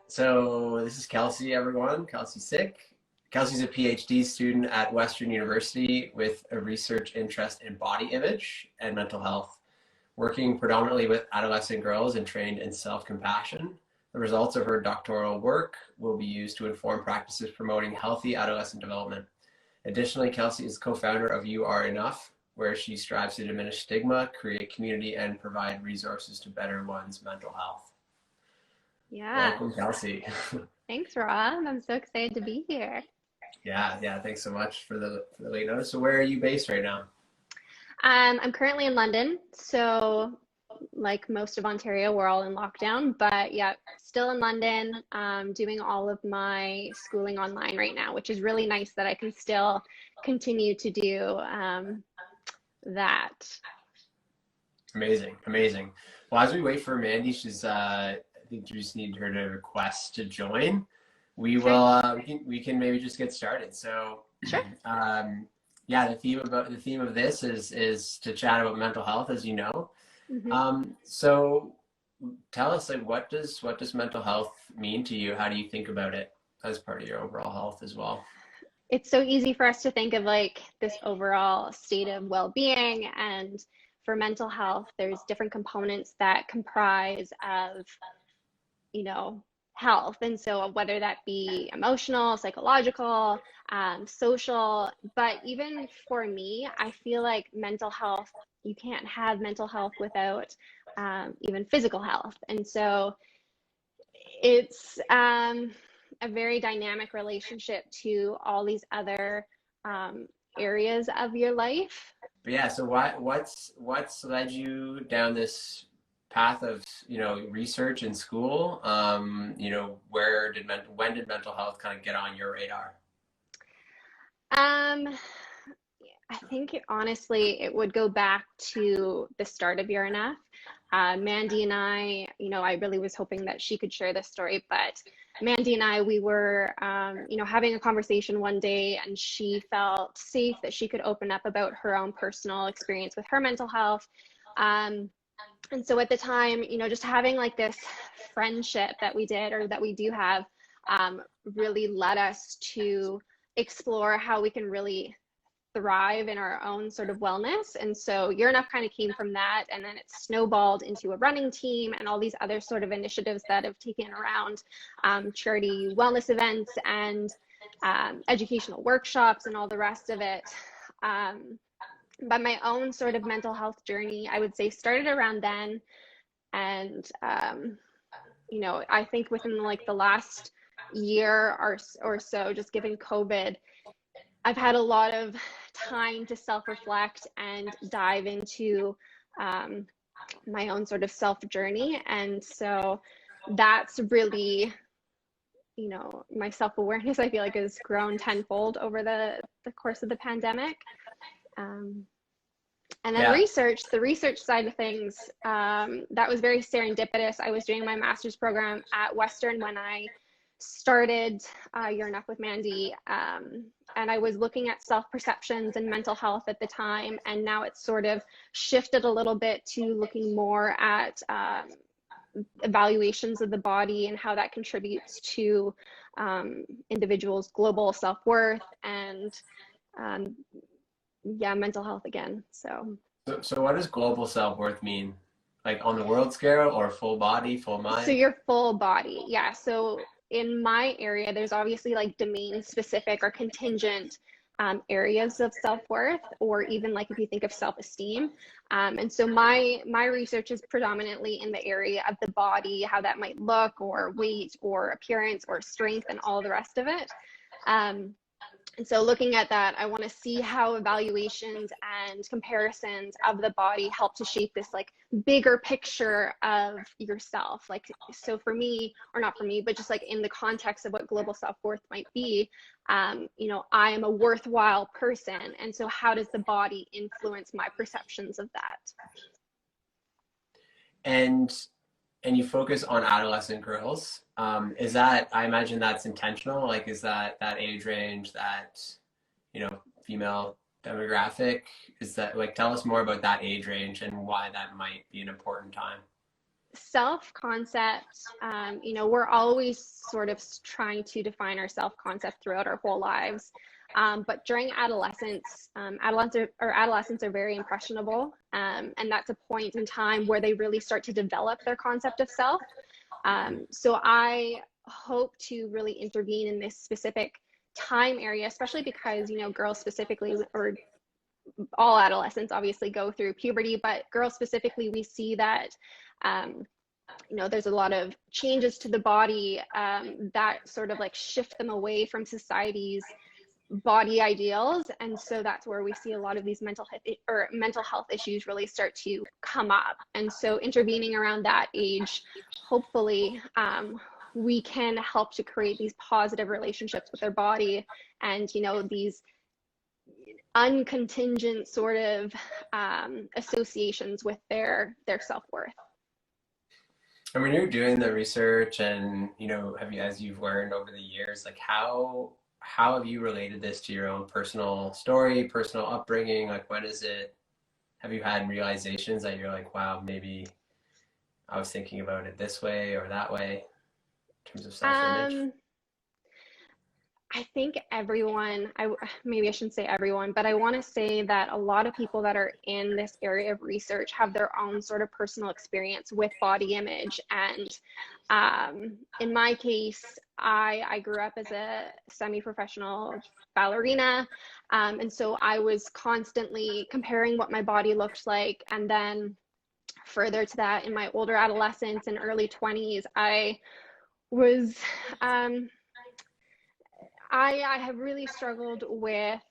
So this is Kelsey, everyone. Kelsey Sick. Kelsey's a PhD student at Western University with a research interest in body image and mental health, working predominantly with adolescent girls and trained in self-compassion. The results of her doctoral work will be used to inform practices promoting healthy adolescent development. Additionally, Kelsey is co-founder of You Are Enough, where she strives to diminish stigma, create community, and provide resources to better one's mental health. Yeah, Welcome, Kelsey. thanks, Rob. I'm so excited to be here. Yeah. Thanks so much for the late notice. So where are you based right now? I'm currently in London, so like most of Ontario, we're all in lockdown, but yeah, still in London, doing all of my schooling online right now, which is really nice that I can still continue to do that. Amazing. Well, as we wait for Mandy, I think you just need her to request to join. We Okay, will. We can maybe just get started. So, sure. yeah, the theme of this is to chat about mental health, as you know. hmm So tell us, like, what does mental health mean to you? How do you think about it as part of your overall health as well? It's so easy for us to think of like this overall state of well-being, and for mental health, there's different components that comprise of health. And so whether that be emotional, psychological, social, but even for me, I feel like mental health, you can't have mental health without even physical health. And so it's a very dynamic relationship to all these other areas of your life. But yeah, so what's led you down this path of, research in school? When did mental health kind of get on your radar? Um, I think honestly, it would go back to the start of Year Enough. Mandy and I, I really was hoping that she could share this story, but Mandy and I, we were, having a conversation one day, and she felt safe that she could open up about her own personal experience with her mental health. Um, and so at the time, just having like this friendship that we did, or that we do have, really led us to explore how we can really thrive in our own sort of wellness. And so Year Enough kind of came from that. And then it snowballed into a running team and all these other sort of initiatives that have taken around charity wellness events and educational workshops and all the rest of it. But my own sort of mental health journey, I would say, started around then. And, I think within like the last year or so, just given COVID, I've had a lot of time to self-reflect and dive into my own sort of self journey. And so that's really, my self-awareness, I feel like, has grown tenfold over the course of the pandemic. Um, and then Yeah. the research side of things, that was very serendipitous. I was doing my master's program at Western when I started Year Enough with Mandy, and I was looking at self-perceptions and mental health at the time, and now it's sort of shifted a little bit to looking more at evaluations of the body and how that contributes to individuals' global self-worth and um, yeah, mental health again. So what does global self-worth mean? Like on the world scale, or full body, full So mind? your full body, yeah. So in my area, there's obviously like domain specific or contingent areas of self-worth, or even like if you think of self-esteem. And so my research is predominantly in the area of the body, how that might look, or weight, or appearance, or strength, and all the rest of it. Um, and so looking at that, I want to see how evaluations and comparisons of the body help to shape this like bigger picture of yourself. Like, so for me, or not for me, but just like in the context of what global self-worth might be, I am a worthwhile person. And so how does the body influence my perceptions of that? And and you focus on adolescent girls. Is that, I imagine that's intentional? Like, is that age range, that, female demographic? Is that, like, tell us more about that age range and why that might be an important time. self-concept, we're always sort of trying to define our self-concept throughout our whole lives. But during adolescence, adolescents are very impressionable. And that's a point in time where they really start to develop their concept of self. So I hope to really intervene in this specific time area, especially because, girls specifically, or all adolescents obviously go through puberty, but girls specifically, we see that, there's a lot of changes to the body that sort of like shift them away from society's body ideals. And so that's where we see a lot of these mental health issues really start to come up. And so intervening around that age, hopefully, we can help to create these positive relationships with their body and, these uncontingent sort of associations with their self-worth. And when you're doing the research and, as you've learned over the years, like how have you related this to your own personal story, personal upbringing? Like, have you had realizations that you're like, wow, maybe I was thinking about it this way or that way in terms of self-image? I think maybe I shouldn't say everyone, but I want to say that a lot of people that are in this area of research have their own sort of personal experience with body image. And in my case, I grew up as a semi-professional ballerina. And so I was constantly comparing what my body looked like. And then further to that, in my older adolescence and early 20s, I was... I have really struggled with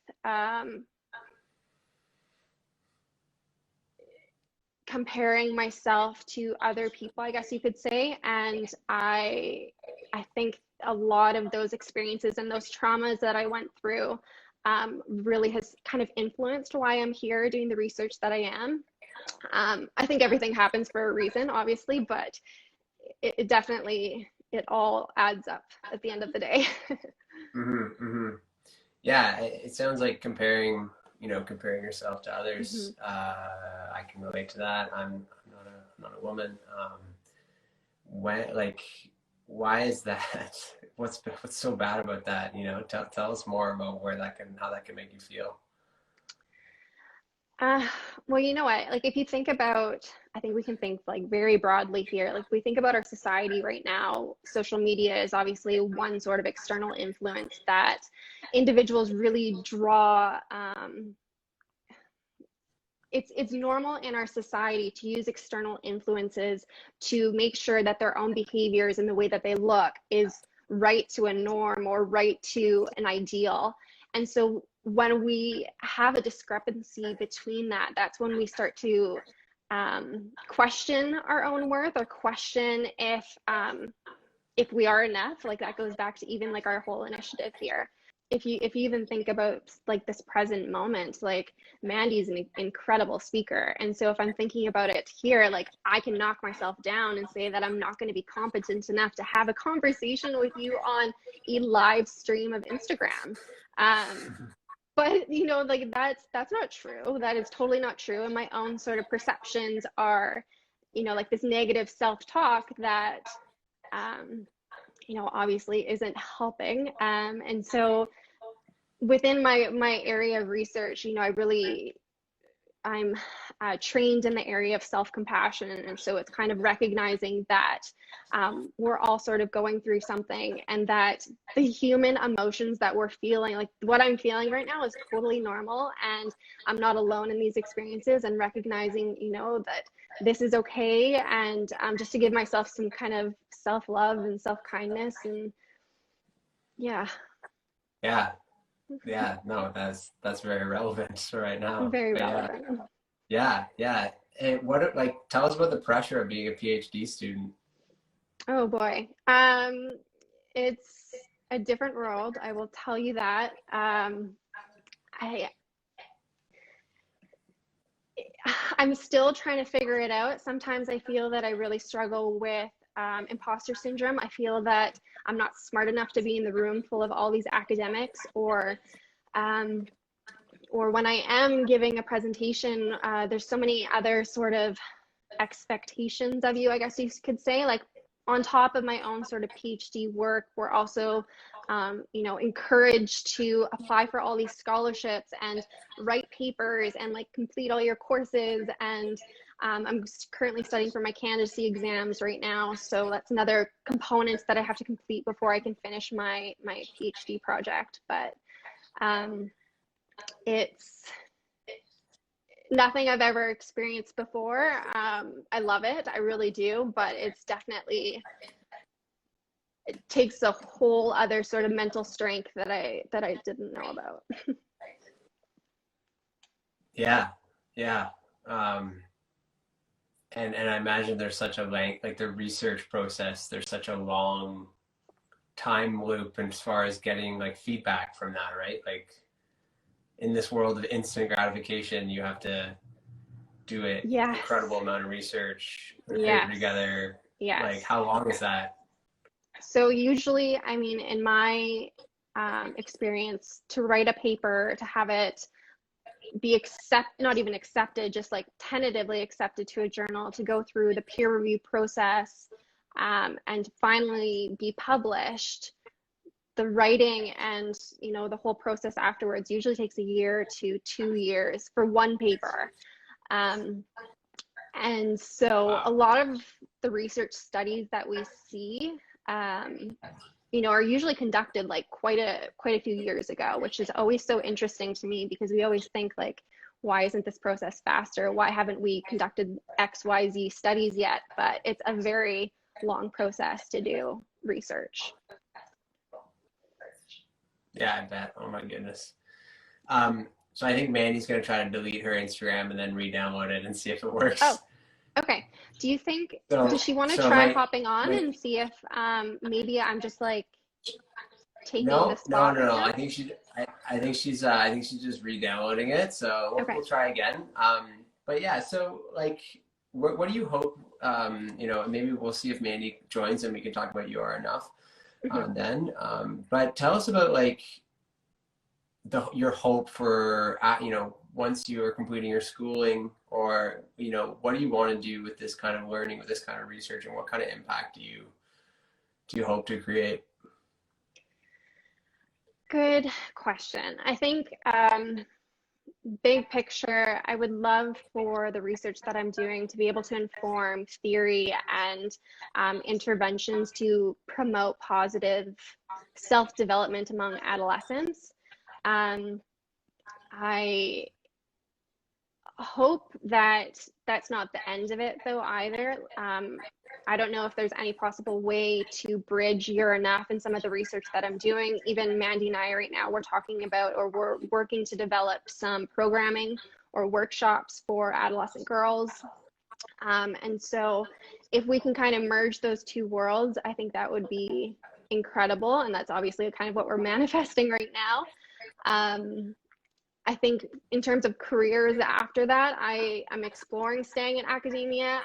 comparing myself to other people, I guess you could say. And I think a lot of those experiences and those traumas that I went through really has kind of influenced why I'm here doing the research that I am. I think everything happens for a reason, obviously, but it definitely, it all adds up at the end of the day. Mm-hmm, mm-hmm. Yeah, it sounds like comparing yourself to others. I can relate to that. I'm not a woman. Why is that? What's so bad about that? Tell us more about how that can make you feel. Well, you know what? Like, if you think about, I think we can think like very broadly here. Like, we think about our society right now, social media is obviously one sort of external influence that individuals really draw. It's normal in our society to use external influences to make sure that their own behaviors and the way that they look is right to a norm or right to an ideal. And so when we have a discrepancy between that, that's when we start to question our own worth, or question if we are enough. Like, that goes back to even like our whole initiative here. If you even think about like this present moment, like, Mandi's an incredible speaker. And so if I'm thinking about it here, like, I can knock myself down and say that I'm not going to be competent enough to have a conversation with you on a live stream of Instagram. But like, that's not true. That is totally not true. And my own sort of perceptions are, like this negative self-talk that, obviously isn't helping. And so within my area of research, I'm trained in the area of self-compassion. And so it's kind of recognizing that we're all sort of going through something, and that the human emotions that we're feeling, like what I'm feeling right now, is totally normal. And I'm not alone in these experiences, and recognizing, that this is okay. And just to give myself some kind of self-love and self-kindness. And yeah. Yeah, no, that's very relevant right now. Very relevant. Yeah. And tell us about the pressure of being a PhD student. Oh boy. It's a different world, I will tell you that. I'm still trying to figure it out. Sometimes I feel that I really struggle with imposter syndrome. I feel that I'm not smart enough to be in the room full of all these academics, or when I am giving a presentation, there's so many other sort of expectations of you, I guess you could say. Like on top of my own sort of PhD work, we're also, you know, encouraged to apply for all these scholarships and write papers and like complete all your courses. And I'm currently studying for my candidacy exams right now, so that's another component that I have to complete before I can finish my PhD project. But it's nothing I've ever experienced before. I love it, I really do, but it's definitely, it takes a whole other sort of mental strength that I didn't know about. Yeah, yeah. And I imagine there's such a like the research process, there's such a long time loop as far as getting like feedback from that, right? Like in this world of instant gratification, you have to do an Yes. incredible amount of research, put a Yes. paper together. Yes. Like how long is that? So usually, I mean, in my experience, to write a paper, to have it be not even accepted, just like tentatively accepted to a journal, to go through the peer review process, and finally be published, the writing and, you know, the whole process afterwards usually takes a year to 2 years for one paper. And so a lot of the research studies that we see, you know, are usually conducted like quite a few years ago, which is always so interesting to me, because we always think like, why isn't this process faster? Why haven't we conducted XYZ studies yet? But it's a very long process to do research. Yeah, I bet. Oh my goodness. So I think Mandy's gonna try to delete her Instagram and then re-download it and see if it works. Oh, okay. Do you think, does she want to try hopping on and see if maybe I'm just like taking the spot? No. I think she's just re-downloading it. So we'll try again. But yeah, so like, what do you hope? You know, maybe we'll see if Mandy joins and we can talk about You Are Enough then. But tell us about like your hope for you know, once you are completing your schooling, or you know, what do you want to do with this kind of learning, with this kind of research, and what kind of impact do you hope to create? Good question. I think big picture, I would love for the research that I'm doing to be able to inform theory and interventions to promote positive self-development among adolescents. I hope that that's not the end of it though either. I don't know if there's any possible way to bridge You're Enough and some of the research that I'm doing. Even Mandy and I right now, we're talking about, or we're working to develop some programming or workshops for adolescent girls. And so if we can kind of merge those two worlds, I think that would be incredible. And that's obviously kind of what we're manifesting right now. I think in terms of careers after that, I'm exploring staying in academia.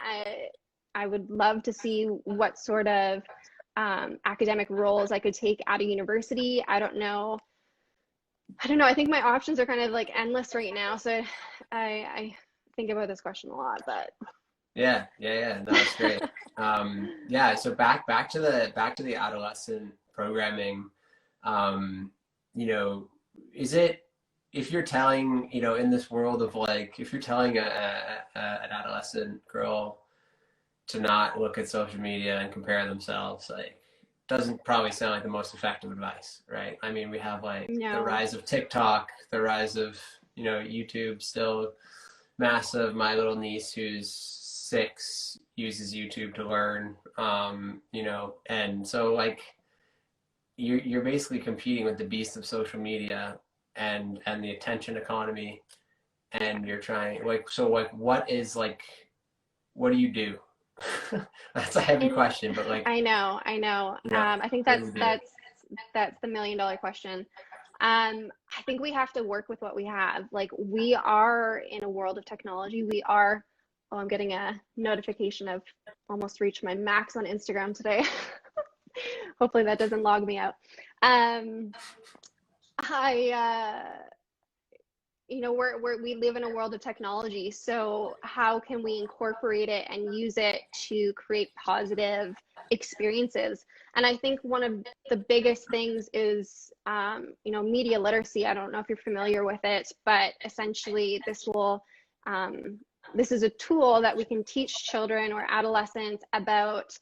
I would love to see what sort of academic roles I could take at a university. I don't know. I think my options are kind of like endless right now. So I think about this question a lot, but. Yeah. No, that's great. Yeah. So back to the adolescent programming. You know, is it, if you're telling, you know, in this world of like, if you're telling an adolescent girl to not look at social media and compare themselves, like, doesn't probably sound like the most effective advice, right? I mean, we have like the rise of TikTok, the rise of, you know, YouTube, still massive. My little niece, who's 6, uses YouTube to learn, you know, and so like you're basically competing with the beast of social media and the attention economy, and you're trying like, so like what do you do? That's a heavy question, but like, I know. I think that's the $1,000,000 question. I think we have to work with what we have. Like, we are in a world of technology. Oh, I'm getting a notification. I've almost reached my max on Instagram today. Hopefully that doesn't log me out. we live in a world of technology. So how can we incorporate it and use it to create positive experiences? And I think one of the biggest things is, media literacy. I don't know if you're familiar with it, but essentially this is a tool that we can teach children or adolescents about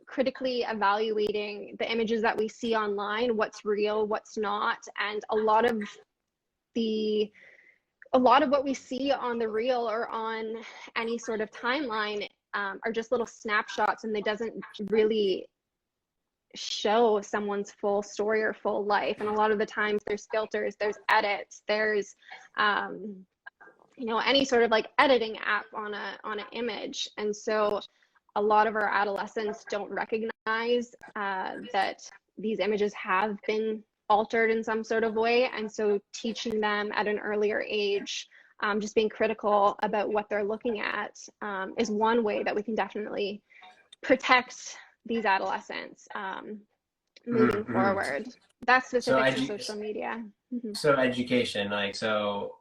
critically evaluating the images that we see online, what's real, what's not. And a lot of what we see on the reel or on any sort of timeline are just little snapshots, and they doesn't really show someone's full story or full life. And a lot of the times there's filters, there's edits, there's any sort of like editing app on an image. And so a lot of our adolescents don't recognize that these images have been altered in some sort of way. And so teaching them at an earlier age, just being critical about what they're looking at, is one way that we can definitely protect these adolescents moving forward. That's specific to social media. So education, so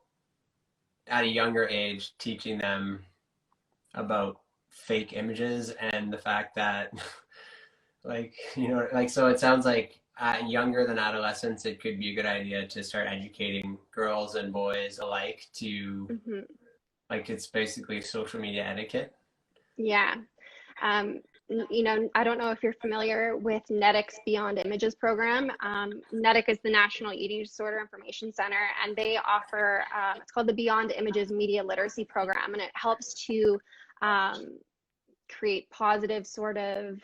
at a younger age, teaching them about fake images and the fact that so it sounds like younger than adolescents, it could be a good idea to start educating girls and boys alike to it's basically social media etiquette. Yeah. I don't know if you're familiar with NEDIC's Beyond Images program. NEDIC is the National Eating Disorder Information Center, and they offer, it's called the Beyond Images Media Literacy Program, and it helps to create positive sort of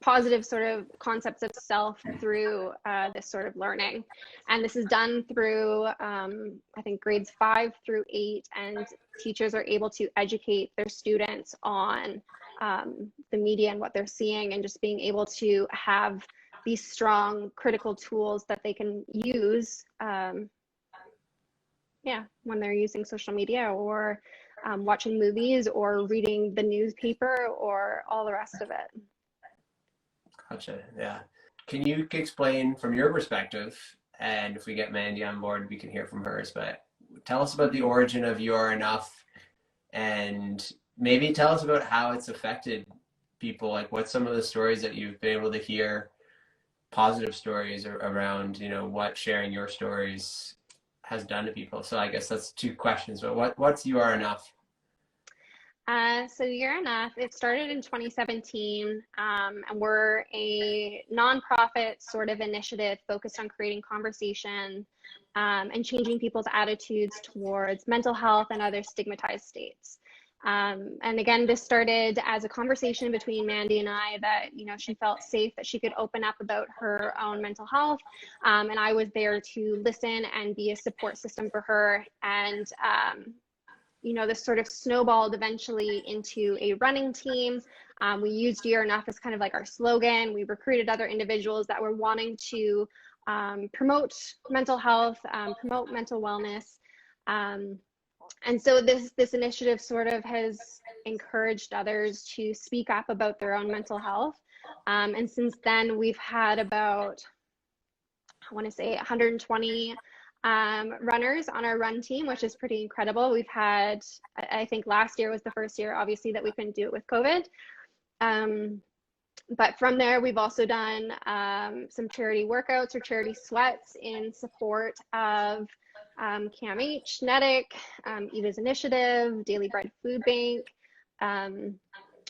concepts of self through this sort of learning. And this is done through, I think, grades 5 through 8, and teachers are able to educate their students on the media and what they're seeing, and just being able to have these strong critical tools that they can use when they're using social media or watching movies or reading the newspaper or all the rest of it. Gotcha. Yeah. Can you explain from your perspective, and if we get Mandi on board, we can hear from hers, but tell us about the origin of You Are Enough, and maybe tell us about how it's affected people. Like, what's some of the stories that you've been able to hear, positive stories around, what sharing your stories has done to people. So I guess that's 2 questions, but what's You Are Enough? So You're Enough, it started in 2017, and we're a nonprofit sort of initiative focused on creating conversation and changing people's attitudes towards mental health and other stigmatized states. And again, this started as a conversation between Mandi and I that, she felt safe, that she could open up about her own mental health. And I was there to listen and be a support system for her. And this sort of snowballed eventually into a running team. We used You're Enough as kind of like our slogan. We recruited other individuals that were wanting to promote mental health, promote mental wellness. And so this initiative sort of has encouraged others to speak up about their own mental health. And since then, we've had about, I want to say 120 runners on our run team, which is pretty incredible. We've had, I think last year was the first year, obviously, that we couldn't do it with COVID. But from there, we've also done some charity workouts or charity sweats in support of CAMH, NEDIC, Eva's Initiative, Daily Bread Food Bank.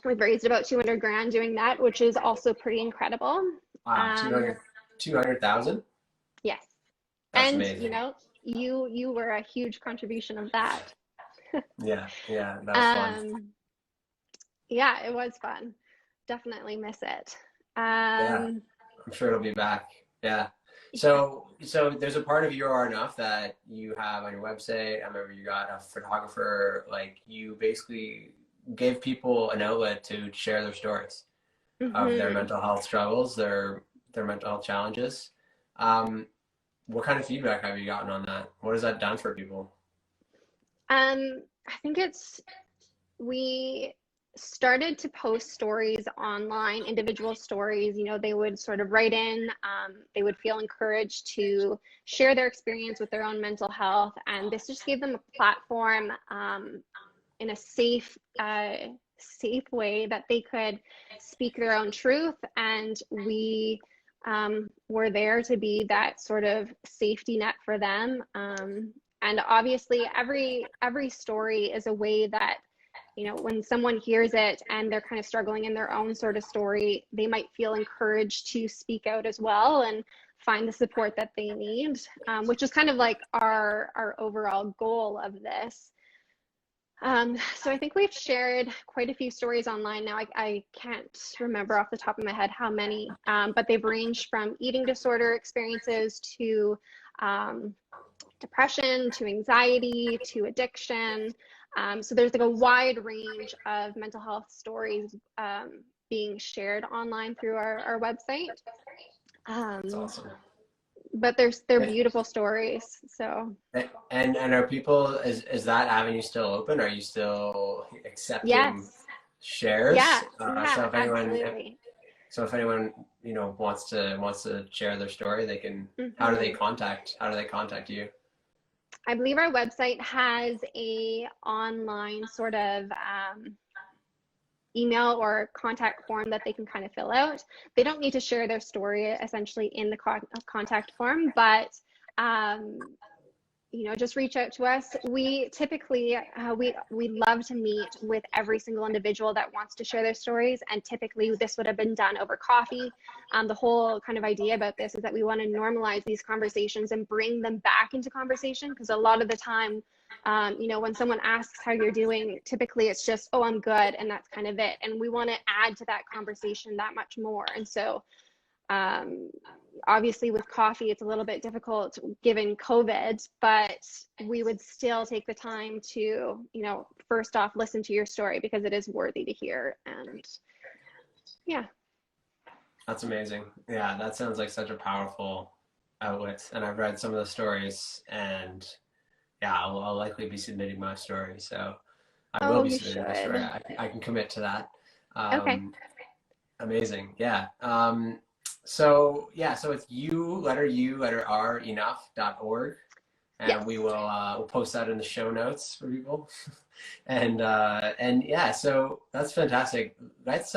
We've raised about 200 grand doing that, which is also pretty incredible. Wow, 200,000? Yes. That's and amazing. You were a huge contribution of that. Yeah, that was fun. Yeah, it was fun. Definitely miss it. Yeah, I'm sure it'll be back. Yeah. So there's a part of You Are Enough that you have on your website. I remember you got a photographer, you basically gave people an outlet to share their stories of their mental health struggles, their mental health challenges. What kind of feedback have you gotten on that? What has that done for people? I think we started to post stories online, individual stories. You know, they would sort of write in, they would feel encouraged to share their experience with their own mental health. And this just gave them a platform in a safe way that they could speak their own truth. And we were there to be that sort of safety net for them. And obviously, every story is a way that, you know, when someone hears it and they're kind of struggling in their own sort of story, they might feel encouraged to speak out as well and find the support that they need, which is kind of like our overall goal of this. So I think we've shared quite a few stories online now. I can't remember off the top of my head how many, but they've ranged from eating disorder experiences to depression, to anxiety, to addiction. So there's like a wide range of mental health stories being shared online through our website. That's awesome. But they're beautiful stories. So and are people, is that avenue still open? Are you still accepting yes, shares? yeah, So if anyone, absolutely. so if anyone, you know, wants to share their story, they can. How do they Mm-hmm. contact you? I believe our website has a online sort of email or contact form that they can kind of fill out. They don't need to share their story essentially in the contact form, but you know, just reach out to us. We typically we love to meet with every single individual that wants to share their stories, and typically this would have been done over coffee. The whole kind of idea about this is that we want to normalize these conversations and bring them back into conversation, because a lot of the time, you know, when someone asks how you're doing, typically it's just, oh, I'm good, and that's kind of it. And we want to add to that conversation that much more. And so obviously with coffee, it's a little bit difficult given COVID, but we would still take the time to, you know, first off, listen to your story because it is worthy to hear. And yeah. That's amazing. Yeah, that sounds like such a powerful outlet. And I've read some of the stories, and yeah, I'll likely be submitting my story. So I will Oh, be you submitting my story. should. I can commit to that. Okay. Amazing. Yeah. So yeah, so it's letter R, enough.org. And Yes. we'll post that in the show notes for people. And yeah, so that's fantastic. Let's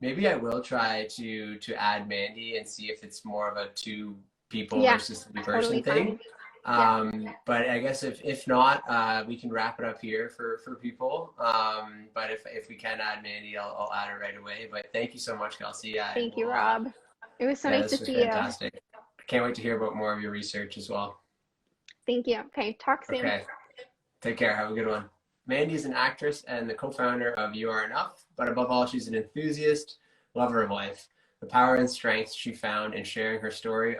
maybe I will try to add Mandy and see if it's more of a two people Yeah, versus three totally person thing. fine. Yeah. But I guess if not, we can wrap it up here for people. But if we can add Mandy, I'll add her right away. But thank you so much, Kelsey. Yeah, Thank you, we'll, Rob. It was so yeah, nice to this was see you. fantastic. I can't wait to hear about more of your research as well. Thank you. Okay, talk soon. Okay, take care. Have a good one. Mandy is an actress and the co-founder of You Are Enough, but above all, she's an enthusiast, lover of life. The power and strength she found in sharing her story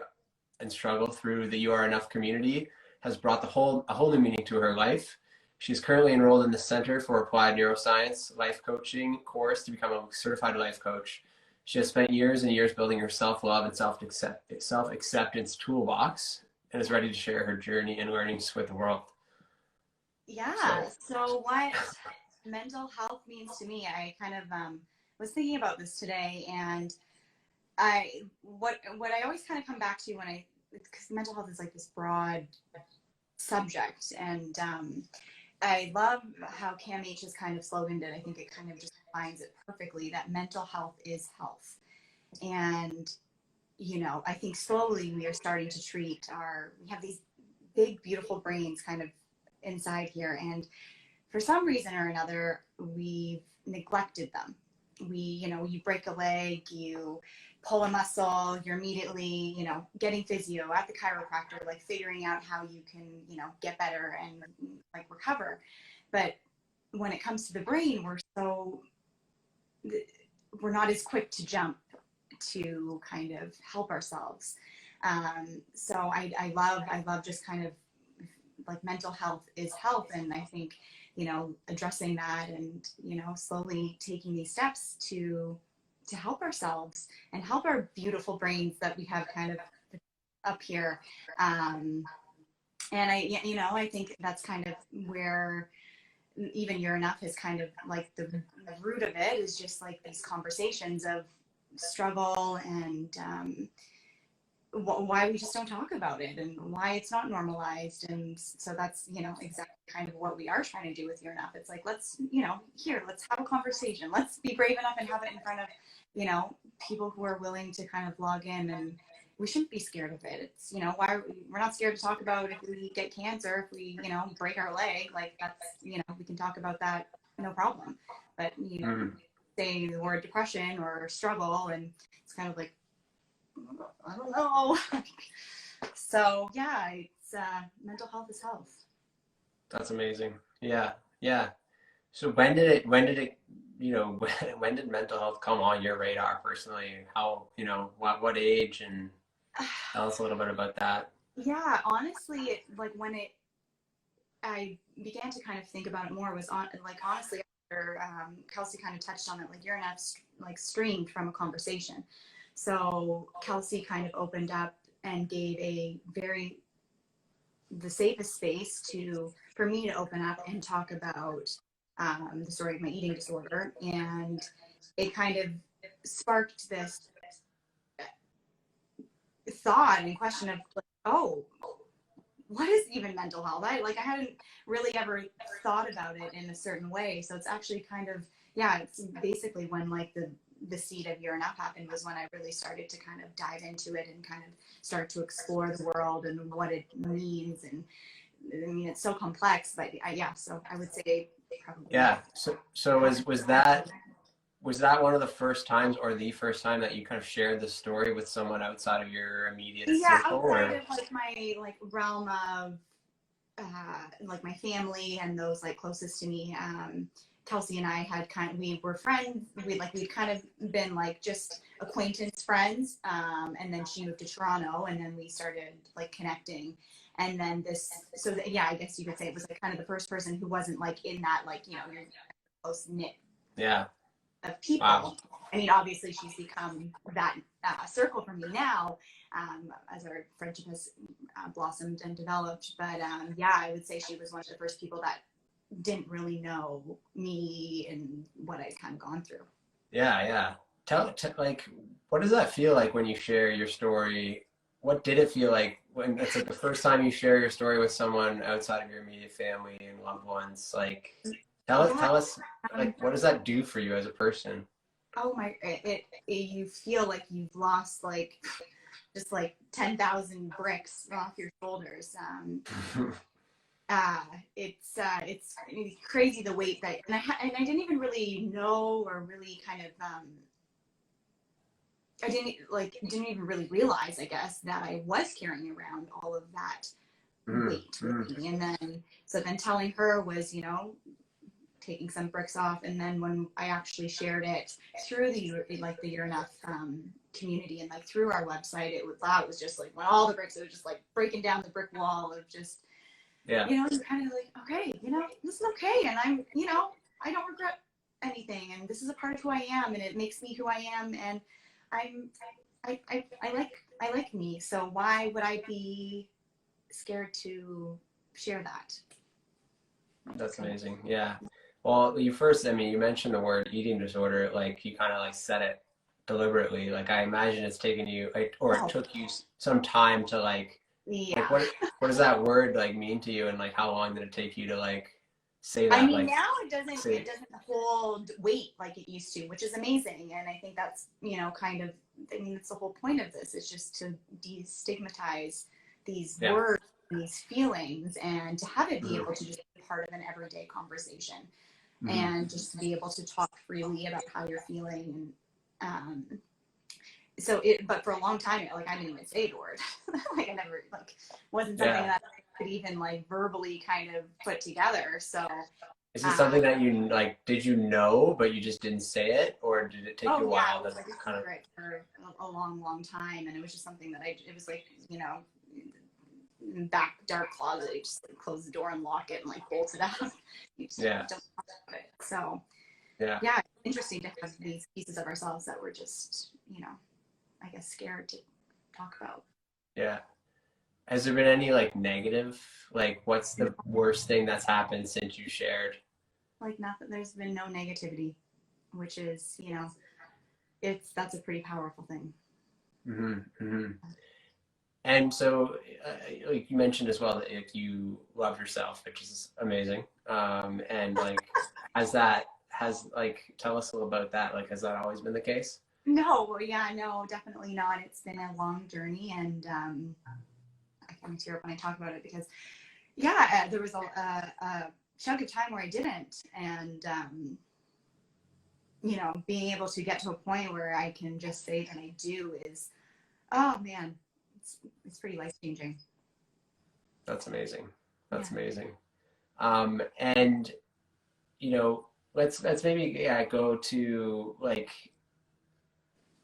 and struggle through the You Are Enough community has brought a whole new meaning to her life. She's currently enrolled in the Center for Applied Neuroscience life coaching course to become a certified life coach. She has spent years and years building her self-love and self-acceptance toolbox and is ready to share her journey and learnings with the world. Yeah. So what mental health means to me, I kind of was thinking about this today, and what I always kind of come back to because mental health is like this broad subject, and I love how CAMH has kind of sloganed it. I think it kind of just defines it perfectly, that mental health is health. And you know, I think slowly we are starting to we have these big, beautiful brains kind of inside here. And for some reason or another, we've neglected them. You break a leg, you pull a muscle, you're immediately, getting physio at the chiropractor, like figuring out how you can, get better and like recover. But when it comes to the brain, we're not as quick to jump to kind of help ourselves. So I love just kind of like mental health is health. And I think, addressing that and, slowly taking these steps to help ourselves and help our beautiful brains that we have kind of up here. And I think that's kind of where even You're Enough is kind of like the root of it is just like these conversations of struggle and why we just don't talk about it and why it's not normalized. And so that's, exactly kind of what we are trying to do with You're Enough. It's like, let's, let's have a conversation. Let's be brave enough and have it in front of, people who are willing to kind of log in, and we shouldn't be scared of it. It's, why we're not scared to talk about if we get cancer, if we, break our leg, like that's, we can talk about that, no problem. But, say the word depression or struggle, and it's kind of like, I don't know. So yeah, it's mental health is health. That's amazing. Yeah. Yeah. So when did it, when did mental health come on your radar personally? How, what age, and tell us a little bit about that. Yeah, honestly, I began to kind of think about it more was honestly after Kelsey kind of touched on it, like You're Enough streamed from a conversation. So Kelsey kind of opened up and gave the safest space for me to open up and talk about the story of my eating disorder. And it kind of sparked this thought and question of like, oh, what is even mental health? I hadn't really ever thought about it in a certain way. So it's actually kind of, it's basically when like the seed of You're Enough happened was when I really started to kind of dive into it and kind of start to explore the world and what it means. And I mean, it's so complex, but so I would say probably. Yeah. So was that one of the first times, or the first time, that you kind of shared the story with someone outside of your immediate circle? Outside of like my realm of like my family and those like closest to me. Kelsey and I we were friends. We'd kind of been like just acquaintance friends. And then she moved to Toronto, and then we started like connecting. And then I guess you could say it was like kind of the first person who wasn't like in that, like, your close knit of people. Wow. I mean, obviously she's become that circle for me now, as our friendship has blossomed and developed. But I would say she was one of the first people that didn't really know me and what I'd kind of gone through. Yeah. Tell like, what does that feel like when you share your story? What did it feel like when it's like the first time you share your story with someone outside of your immediate family and loved ones? Like, tell us, like, what does that do for you as a person? Oh my, you feel like you've lost like just like 10,000 bricks off your shoulders. It's crazy the weight that, and I didn't even really know, or really kind of I didn't even really realize, I guess, that I was carrying around all of that weight with me. And then telling her was, taking some bricks off. And then when I actually shared it through the You're Enough community and like through our website, it was just like when all the bricks, it was just like breaking down the brick wall of just, you're kind of like, okay, this is okay. And I'm, I don't regret anything. And this is a part of who I am, and it makes me who I am. And I like me. So why would I be scared to share that? That's amazing. Yeah. Well, you mentioned the word eating disorder, like you kind of like said it deliberately. Like I imagine it's taken you, like, or it took you some time to like, like what does that word like mean to you, and like how long did it take you to like say that? I mean, like, now it doesn't hold weight like it used to, which is amazing. And I think that's, kind of, I mean, that's the whole point of this, is just to destigmatize these words, these feelings, and to have it be able to just be part of an everyday conversation, and just to be able to talk freely about how you're feeling. And but for a long time, like I didn't even say the word. Like I never, like, wasn't something that I could even like verbally kind of put together. So is it something that you like, did you know, but you just didn't say it, or did it take you a while? It was like a secret for a long time. And it was just something that it was like, back dark closet, you just like close the door and lock it and like bolt it up. You just don't talk about it. So it's interesting to have these pieces of ourselves that we're just, I guess, scared to talk about. Yeah. Has there been any like negative, like what's the worst thing that's happened since you shared? like nothing, there's been no negativity, which is, you know, that's a pretty powerful thing. Mm-hmm, mm-hmm. And so, like you mentioned as well that like, you love yourself, which is amazing. And like, tell us a little about that. Like, has that always been the case? No, yeah, no, definitely not. It's been a long journey, and I kind of tear up when I talk about it because, yeah, there was a chunk of time where I didn't, and you know, being able to get to a point where I can just say that I do is, oh man, it's pretty life changing. That's amazing. That's Yeah. amazing. And you know, let's maybe go to like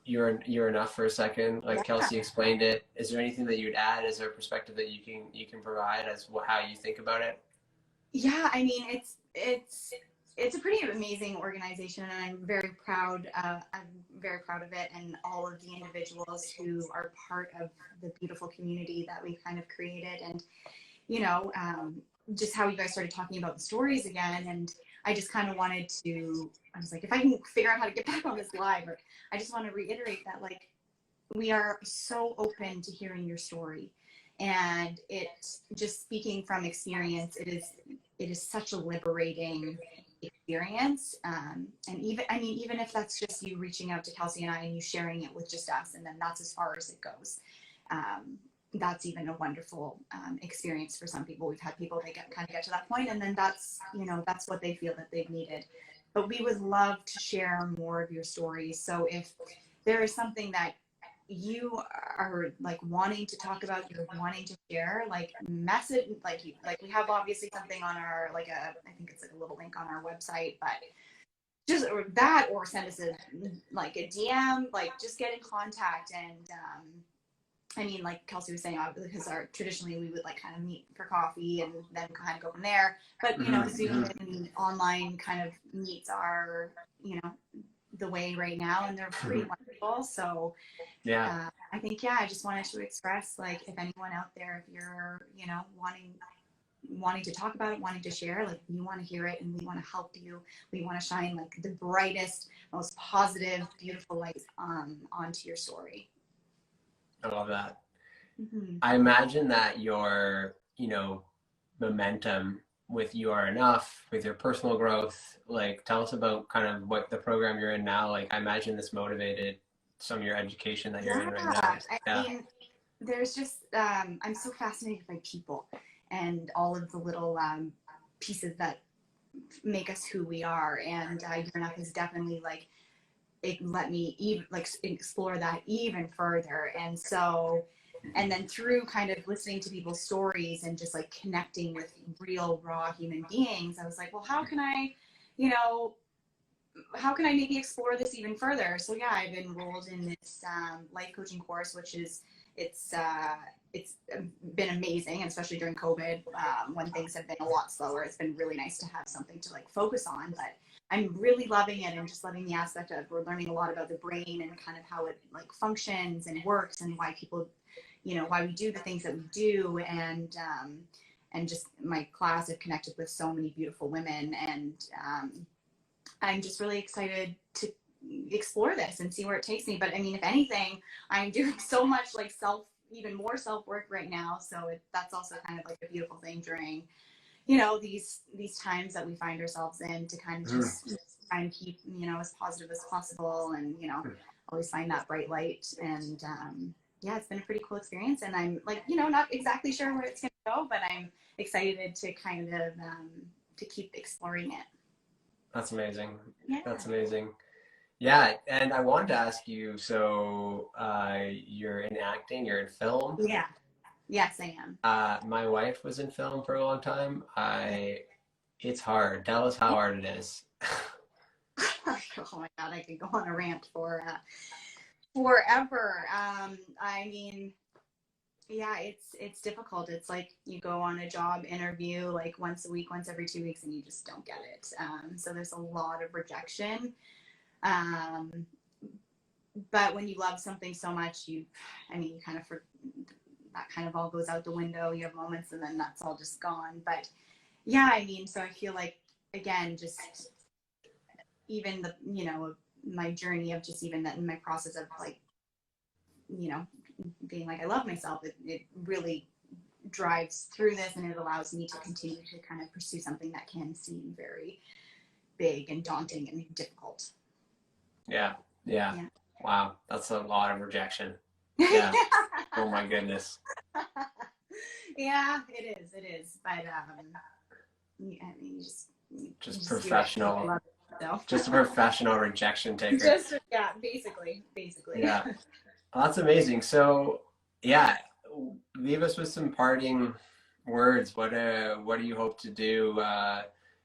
you're enough for a second. Like Yeah. Kelsey explained it. Is there anything that you'd add? Is there a perspective that you can provide as how you think about it? Yeah, I mean, it's a pretty amazing organization, and I'm very proud. I'm very proud of it, and all of the individuals who are part of the beautiful community that we've kind of created. And you know, just how you guys started talking about the stories again, and I just kind of wanted to. I was like, if I can figure out how to get back on this live, or I just want to reiterate that, like, we are so open to hearing your story, and it just speaking from experience, it is such a liberating experience. And even, I mean, even if that's just you reaching out to Kelsey and I and you sharing it with just us, and then that's as far as it goes. That's even a wonderful experience for some people. We've had people that kind of get to that point, and then that's, you know, that's what they feel that they've needed. But we would love to share more of your stories. So if there is something that you are like wanting to talk about, you're wanting to share, like message, like we have obviously something on our, like I think it's like a little link on our website, but just or that, or send us like a DM, like just get in contact. And I mean, like Kelsey was saying, because traditionally we would like kind of meet for coffee and then kind of go from there. But you know, Zoom and online kind of meets are, you know, the way right now, and they're pretty wonderful. So Yeah. I think, yeah, I just wanted to express, like, if anyone out there, if you're, you know, wanting to talk about it, wanting to share, like, we want to hear it, and we want to help you. We want to shine like the brightest, most positive, beautiful light onto your story. I love that. Mm-hmm. I imagine that your, you know, momentum with You Are Enough, with your personal growth, like tell us about kind of what the program you're in now. Like I imagine this motivated some of your education that you're in right now. I mean, there's just, I'm so fascinated by people and all of the little pieces that make us who we are. And You're Enough is definitely like, it let me even like explore that even further. And so, and then through kind of listening to people's stories and just like connecting with real raw human beings, I was like, well, how can I, you know, how can I maybe explore this even further? So yeah, I've enrolled in this life coaching course, which is, it's been amazing, especially during COVID, when things have been a lot slower. It's been really nice to have something to like focus on, but I'm really loving it, and just loving the aspect of, we're learning a lot about the brain and kind of how it like functions and works, and why people, you know, why we do the things that we do. And just my class, I've connected with so many beautiful women, and I'm just really excited to explore this and see where it takes me. But I mean, if anything, I'm doing so much like even more self work right now. So that's also kind of like a beautiful thing during, you know, these times that we find ourselves in, to kind of just try and keep, you know, as positive as possible, and, you know, always find that bright light. And yeah, it's been a pretty cool experience, and I'm like, you know, not exactly sure where it's going to go, but I'm excited to kind of to keep exploring it. That's amazing. Yeah. That's amazing. Yeah, and I wanted to ask you, so you're in acting, you're in film. Yeah. Yes, I am. My wife was in film for a long time. It's hard. Tell us how hard it is. Oh my God, I could go on a rant for forever. I mean, yeah, it's difficult. It's like you go on a job interview like once a week, once every 2 weeks, and you just don't get it. So there's a lot of rejection. But when you love something so much, you kind of, that kind of all goes out the window. You have moments, and then that's all just gone. But yeah, I mean, so I feel like again, just even the, you know, my journey of just even that in my process of like, you know, being like, I love myself, it really drives through this, and it allows me to continue to kind of pursue something that can seem very big and daunting and difficult. Yeah. Wow. That's a lot of rejection. Yeah. Oh my goodness. Yeah, it is. But yeah, I mean, you Just do it. professional. Love it, so. Just a professional rejection taker. Just, yeah, basically. Yeah. Well, that's amazing. So, yeah, leave us with some parting words. What do you hope to do?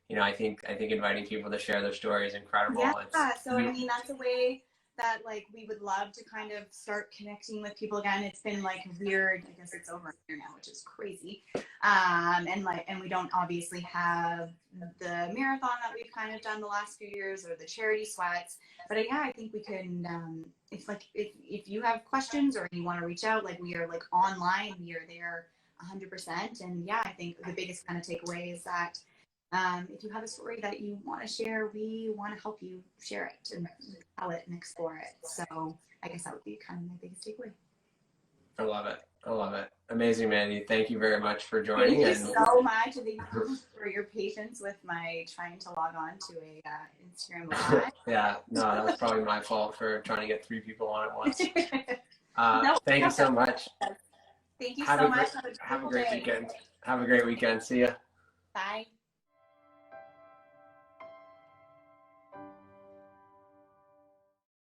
You know, I think inviting people to share their story is incredible. Yeah. So I mean, that's a way that like we would love to kind of start connecting with people again. It's been like weird. I guess it's over here now, which is crazy. And we don't obviously have the marathon that we've kind of done the last few years, or the charity sweats. But yeah, I think we can. If you have questions or you want to reach out, like we are like online, we are there 100%. And yeah, I think the biggest kind of takeaway is that if you have a story that you want to share, we want to help you share it and tell it and explore it. So I guess that would be kind of my biggest takeaway. I love it. Amazing, Mandi. Thank you very much for joining. Thank you so much. Thank you for your patience with my trying to log on to a Instagram live. Yeah, no, that was probably my fault for trying to get 3 people on at once. Thank you so much. Thank you so much. Have a great weekend. See ya. Bye.